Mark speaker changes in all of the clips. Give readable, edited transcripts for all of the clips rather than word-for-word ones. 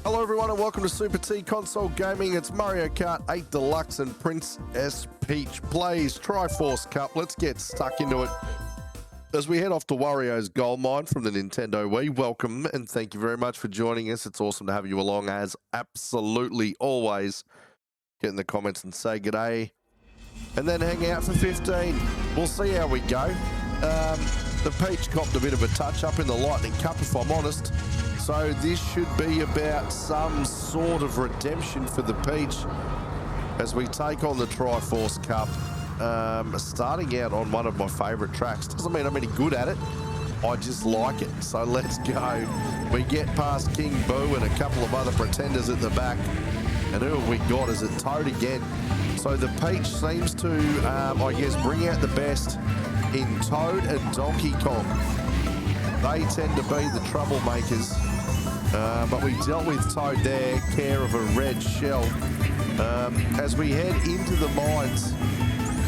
Speaker 1: Hello everyone and welcome to Super T Console Gaming. It's Mario Kart 8 Deluxe and Princess Peach plays Triforce Cup. Let's get stuck into it. As we head off to Wario's Gold Mine from the Nintendo Wii, welcome and thank you very much for joining us. It's awesome to have you along as absolutely always. Get in the comments and say g'day. And then hang out for 15. We'll see how we go. The Peach copped a bit of a touch-up in the Lightning Cup, if I'm honest. So this should be about some sort of redemption for the Peach as we take on the Triforce Cup. Starting out on one of my favourite tracks. Doesn't mean I'm any good at it. I just like it. So let's go. We get past King Boo and a couple of other pretenders at the back. And who have we got? Is it Toad again? So the Peach seems to, I guess, bring out the best in Toad and Donkey Kong. They tend to be the troublemakers. But we dealt with Toad there, care of a red shell. As we head into the mines,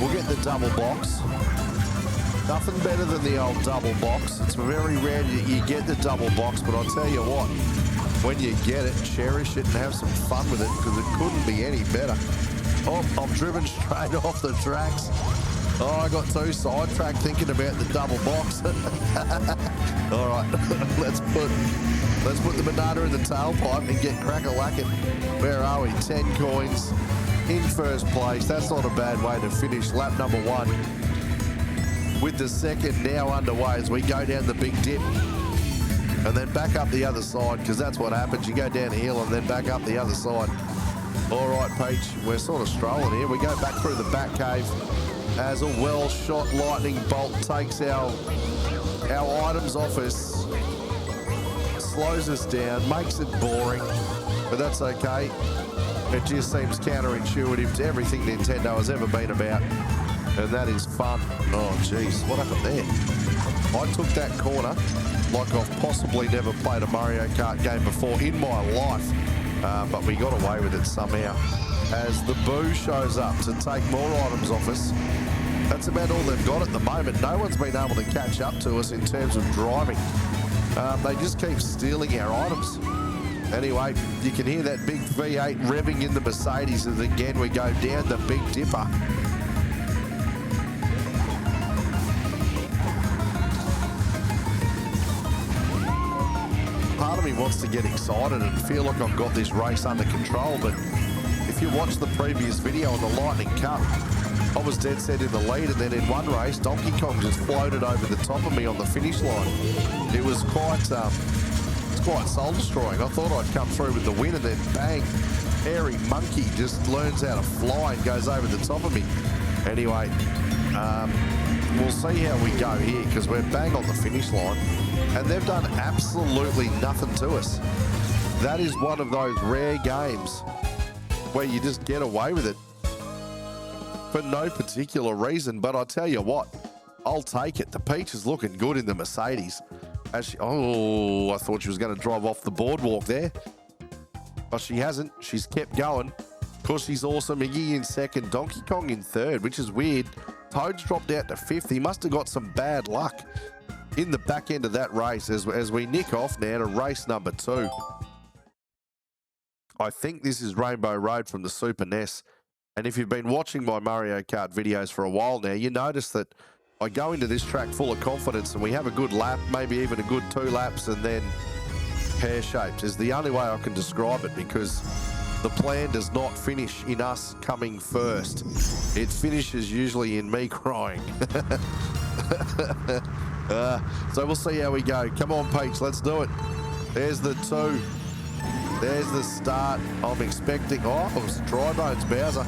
Speaker 1: we'll get the double box. Nothing better than the old double box. It's very rare that you get the double box, but I'll tell you what, when you get it, cherish it and have some fun with it because it couldn't be any better. Oh, I'm driven straight off the tracks. Oh, I got too sidetracked thinking about the double box. All right, let's put the banana in the tailpipe and get crack-a-lacking. Where are we? 10 coins in first place. That's not a bad way to finish lap number 1. With the second now underway as we go down the big dip and then back up the other side, because that's what happens. You go down a hill and then back up the other side. All right, Peach, we're sort of strolling here. We go back through the back cave as a well-shot lightning bolt takes our items off us, slows us down, makes it boring, but that's okay. It just seems counterintuitive to everything Nintendo has ever been about, and that is fun. Oh, jeez, what happened there? I took that corner like I've possibly never played a Mario Kart game before in my life, but we got away with it somehow. As the Boo shows up to take more items off us, that's about all they've got at the moment. No one's been able to catch up to us in terms of driving. They just keep stealing our items. Anyway, you can hear that big V8 revving in the Mercedes as again we go down the Big Dipper. Part of me wants to get excited and feel like I've got this race under control, but if you watch the previous video on the Lightning Cup, I was dead set in the lead, and then in one race, Donkey Kong just floated over the top of me on the finish line. It was quite soul-destroying. I thought I'd come through with the win, and then bang, hairy monkey just learns how to fly and goes over the top of me. Anyway, we'll see how we go here because we're bang on the finish line, and they've done absolutely nothing to us. That is one of those rare games where you just get away with it for no particular reason, but I tell you what, I'll take it. The Peach is looking good in the Mercedes. I thought she was going to drive off the boardwalk there, but she hasn't. She's kept going. Of course, she's awesome. Iggy in second, Donkey Kong in third, which is weird. Toad's dropped out to fifth. He must have got some bad luck in the back end of that race as we nick off now to race number 2. I think this is Rainbow Road from the Super NES. And if you've been watching my Mario Kart videos for a while now, you notice that I go into this track full of confidence and we have a good lap, maybe even a good 2 laps, and then pear-shaped is the only way I can describe it because the plan does not finish in us coming first. It finishes usually in me crying. So we'll see how we go. Come on, Peach, let's do it. There's the 2. There's the start. I'm expecting, oh, it was Dry Bones Bowser.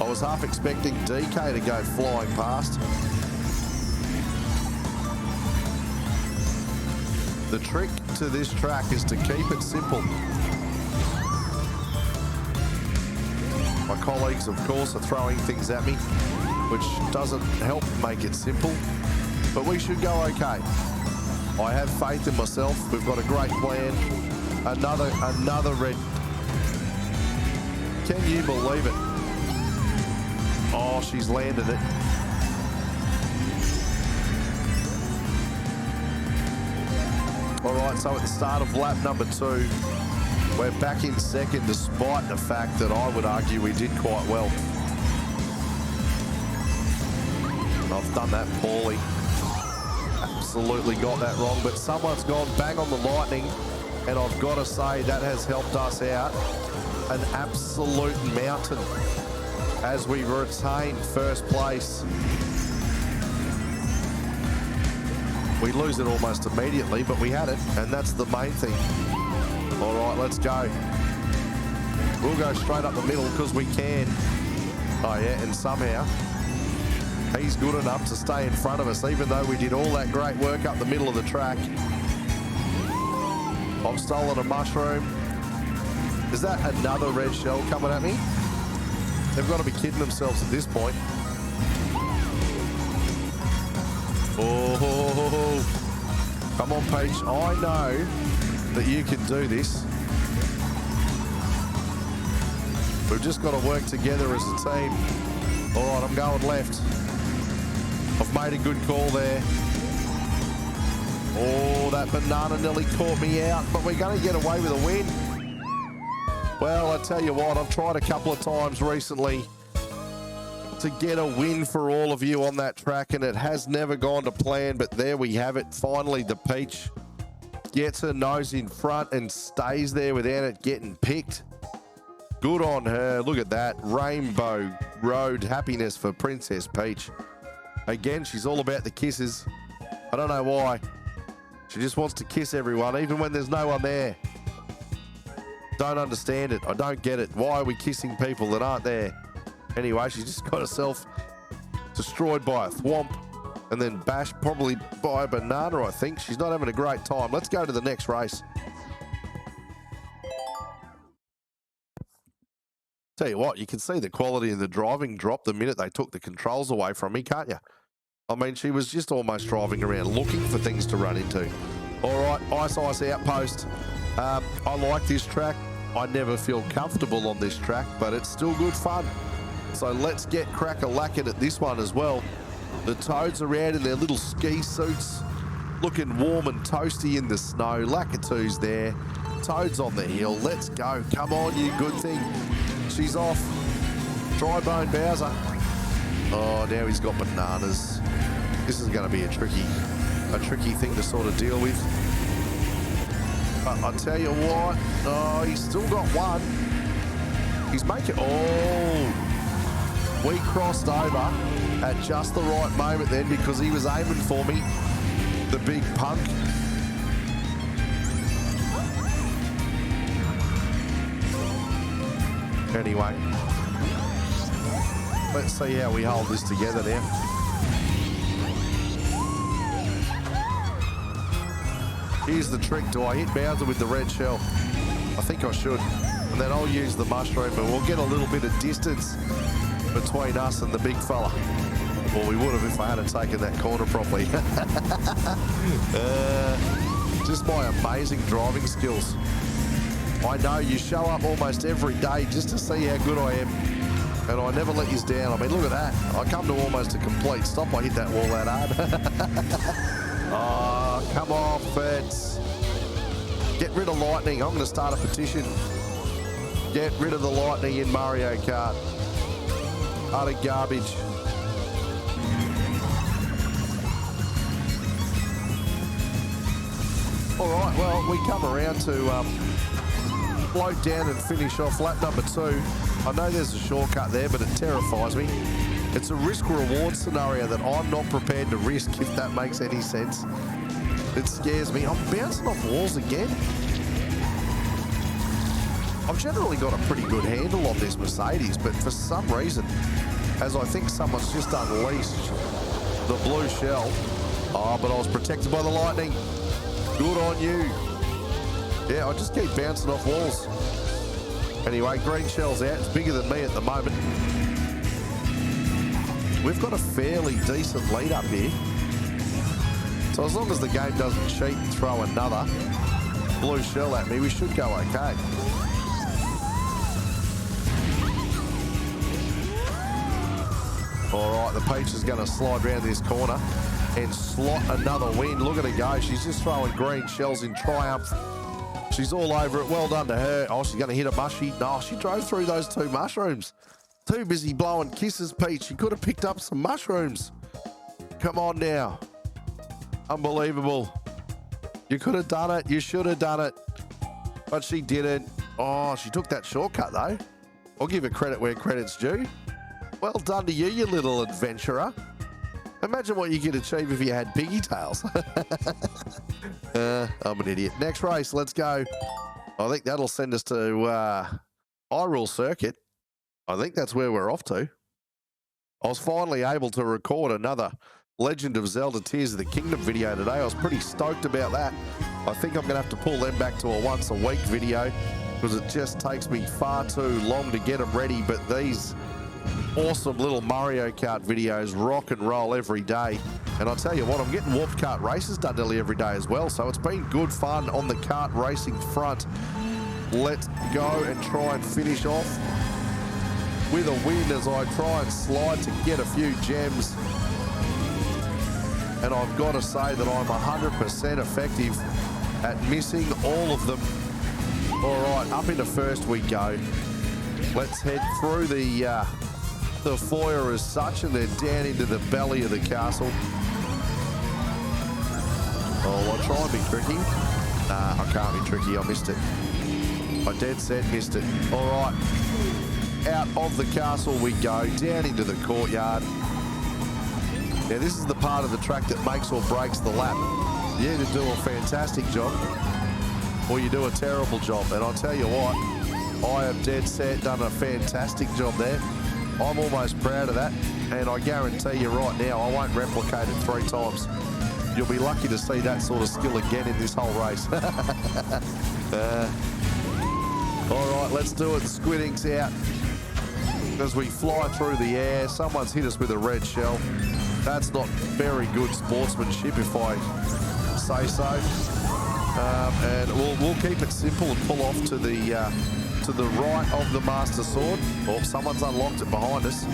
Speaker 1: I was half expecting DK to go flying past. The trick to this track is to keep it simple. My colleagues, of course, are throwing things at me, which doesn't help make it simple, but we should go okay. I have faith in myself. We've got a great plan. Another red. Can you believe it? Oh, she's landed it. All right, so at the start of lap number 2, We're back in second despite the fact that I would argue we did quite well. I've done that poorly. Absolutely got that wrong, but someone's gone bang on the lightning, and I've got to say that has helped us out an absolute mountain as we retain first place. We lose it almost immediately, but we had it, and that's the main thing. All right, let's go. We'll go straight up the middle because we can. Oh, yeah, and somehow he's good enough to stay in front of us, even though we did all that great work up the middle of the track. I've stolen a mushroom. Is that another red shell coming at me? They've got to be kidding themselves at this point. Oh, come on, Paige. I know that you can do this. We've just got to work together as a team. All right, I'm going left. I've made a good call there. Oh, that banana nearly caught me out, but we're going to get away with a win. Well, I tell you what, I've tried a couple of times recently to get a win for all of you on that track, and it has never gone to plan, but there we have it. Finally, the Peach gets her nose in front and stays there without it getting picked. Good on her. Look at that. Rainbow Road happiness for Princess Peach. Again, she's all about the kisses. I don't know why. She just wants to kiss everyone, even when there's no one there. Don't understand it. I don't get it. Why are we kissing people that aren't there? Anyway, she just got herself destroyed by a thwomp and then bashed probably by a banana, I think. She's not having a great time. Let's go to the next race. Tell you what, you can see the quality of the driving drop the minute they took the controls away from me, can't you? I mean, she was just almost driving around looking for things to run into. All right, Ice Outpost. I like this track. I never feel comfortable on this track, but it's still good fun. So let's get crack-a-lacking at this one as well. The Toads are out in their little ski suits, looking warm and toasty in the snow. Lakitu's there. Toad's on the hill. Let's go. Come on, you good thing. She's off. Dry Bone Bowser. Oh, now he's got bananas. This is going to be a tricky thing to sort of deal with. But I tell you what, oh, he's still got one. He's making, oh, we crossed over at just the right moment then because he was aiming for me, the big punk. Anyway, let's see how we hold this together now. Here's the trick. Do I hit Bowser with the red shell? I think I should. And then I'll use the mushroom, but we'll get a little bit of distance between us and the big fella. Well, we would have if I hadn't taken that corner properly. Just my amazing driving skills. I know you show up almost every day just to see how good I am. And I never let you down. I mean, look at that. I come to almost a complete stop. I hit that wall that hard. Oh, come on, Fitz. Get rid of lightning. I'm going to start a petition. Get rid of the lightning in Mario Kart. Utter garbage. All right, well, we come around to float down and finish off lap number 2. I know there's a shortcut there, but it terrifies me. It's a risk-reward scenario that I'm not prepared to risk, if that makes any sense. It scares me. I'm bouncing off walls again. I've generally got a pretty good handle on this Mercedes, but for some reason, as I think someone's just unleashed the blue shell. Oh, but I was protected by the lightning. Good on you. Yeah, I just keep bouncing off walls. Anyway, green shell's out. It's bigger than me at the moment. We've got a fairly decent lead up here. So as long as the game doesn't cheat and throw another blue shell at me, we should go okay. All right, the Peach is going to slide around this corner and slot another win. Look at her go. She's just throwing green shells in triumph. She's all over it. Well done to her. Oh, she's going to hit a mushy. No, she drove through those 2 mushrooms. Too busy blowing kisses, Pete. She could have picked up some mushrooms. Come on now. Unbelievable. You could have done it. You should have done it. But she didn't. Oh, she took that shortcut, though. I'll give her credit where credit's due. Well done to you, you little adventurer. Imagine what you could achieve if you had piggy tails. I'm an idiot. Next race, let's go. I think that'll send us to Hyrule Circuit. I think that's where we're off to. I was finally able to record another Legend of Zelda Tears of the Kingdom video today. I was pretty stoked about that. I think I'm going to have to pull them back to a once a week video because it just takes me far too long to get them ready. But these awesome little Mario Kart videos rock and roll every day. And I'll tell you what, I'm getting warped kart races done nearly every day as well. So it's been good fun on the kart racing front. Let's go and try and finish off with a win as I try and slide to get a few gems. And I've got to say that I'm 100% effective at missing all of them. All right, up into first we go. Let's head through the foyer as such and then down into the belly of the castle. Oh, I'll try and be tricky. Nah, I can't be tricky. I missed it. I dead set missed it. All right. Out of the castle we go, down into the courtyard. Now, this is the part of the track that makes or breaks the lap. You either do a fantastic job or you do a terrible job. And I'll tell you what, I have dead set done a fantastic job there. I'm almost proud of that. And I guarantee you right now, I won't replicate it 3 times. You'll be lucky to see that sort of skill again in this whole race. All right, let's do it. Squidding's out. As we fly through the air, someone's hit us with a red shell. That's not very good sportsmanship, if I say so. And we'll keep it simple and pull off to the right of the Master Sword. Oh, someone's unlocked it behind us.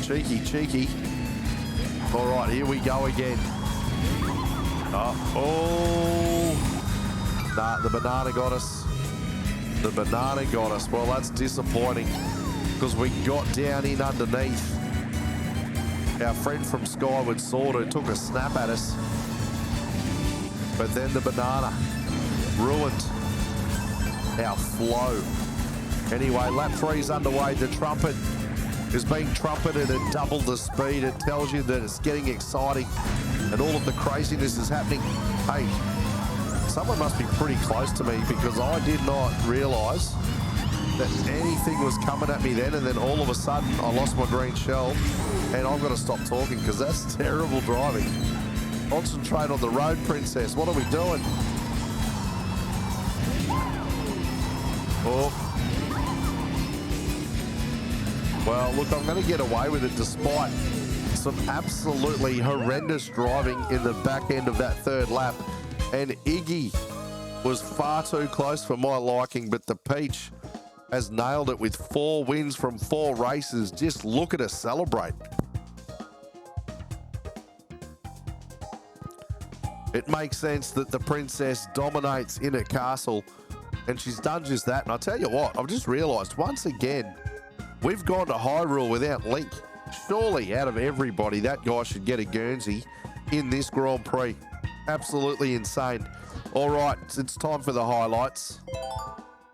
Speaker 1: Cheeky, cheeky. All right, here we go again. Nah, the banana got us. The banana got us. Well, that's disappointing because we got down in underneath. Our friend from Skyward Sword who took a snap at us. But then the banana ruined our flow. Anyway, lap 3's underway. The trumpet is being trumpeted at double the speed. It tells you that it's getting exciting and all of the craziness is happening. Hey, someone must be pretty close to me because I did not realise that anything was coming at me then, and then all of a sudden I lost my green shell and I've got to stop talking because that's terrible driving. Concentrate on the road, princess. What are we doing? Oh. Well, look, I'm going to get away with it despite some absolutely horrendous driving in the back end of that 3rd lap. And Iggy was far too close for my liking, but the Peach has nailed it with 4 wins from 4 races. Just look at her celebrate. It makes sense that the princess dominates in her castle, and she's done just that. And I'll tell you what, I've just realised once again, we've gone to Hyrule without Link. Surely, out of everybody, that guy should get a Guernsey in this Grand Prix. Absolutely insane. All right, it's time for the highlights.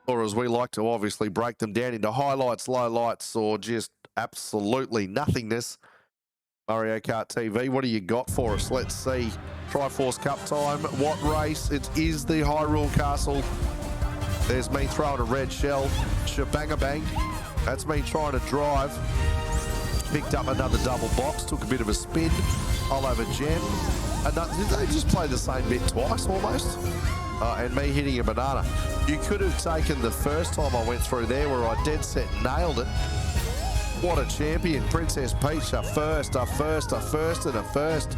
Speaker 1: Or as we like to obviously break them down into highlights, lowlights, or just absolutely nothingness. Mario Kart TV, what do you got for us? Let's see. Triforce Cup time. What race? It is the Hyrule Castle. There's me throwing a red shell. Shabang-a-bang. That's me trying to drive. Picked up another double box. Took a bit of a spin. I'll have a gem. Did they just play the same bit twice almost? And me hitting a banana. You could have taken the first time I went through there where I dead set nailed it. What a champion. Princess Peach, a first, and a first.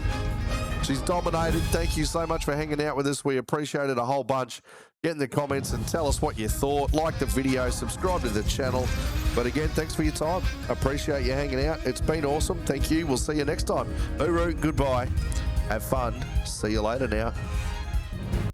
Speaker 1: She's dominated. Thank you so much for hanging out with us. We appreciate it a whole bunch. Get in the comments and tell us what you thought. Like the video, subscribe to the channel. But again, thanks for your time. Appreciate you hanging out. It's been awesome. Thank you. We'll see you next time. Hooroo. Goodbye. Have fun. See you later now.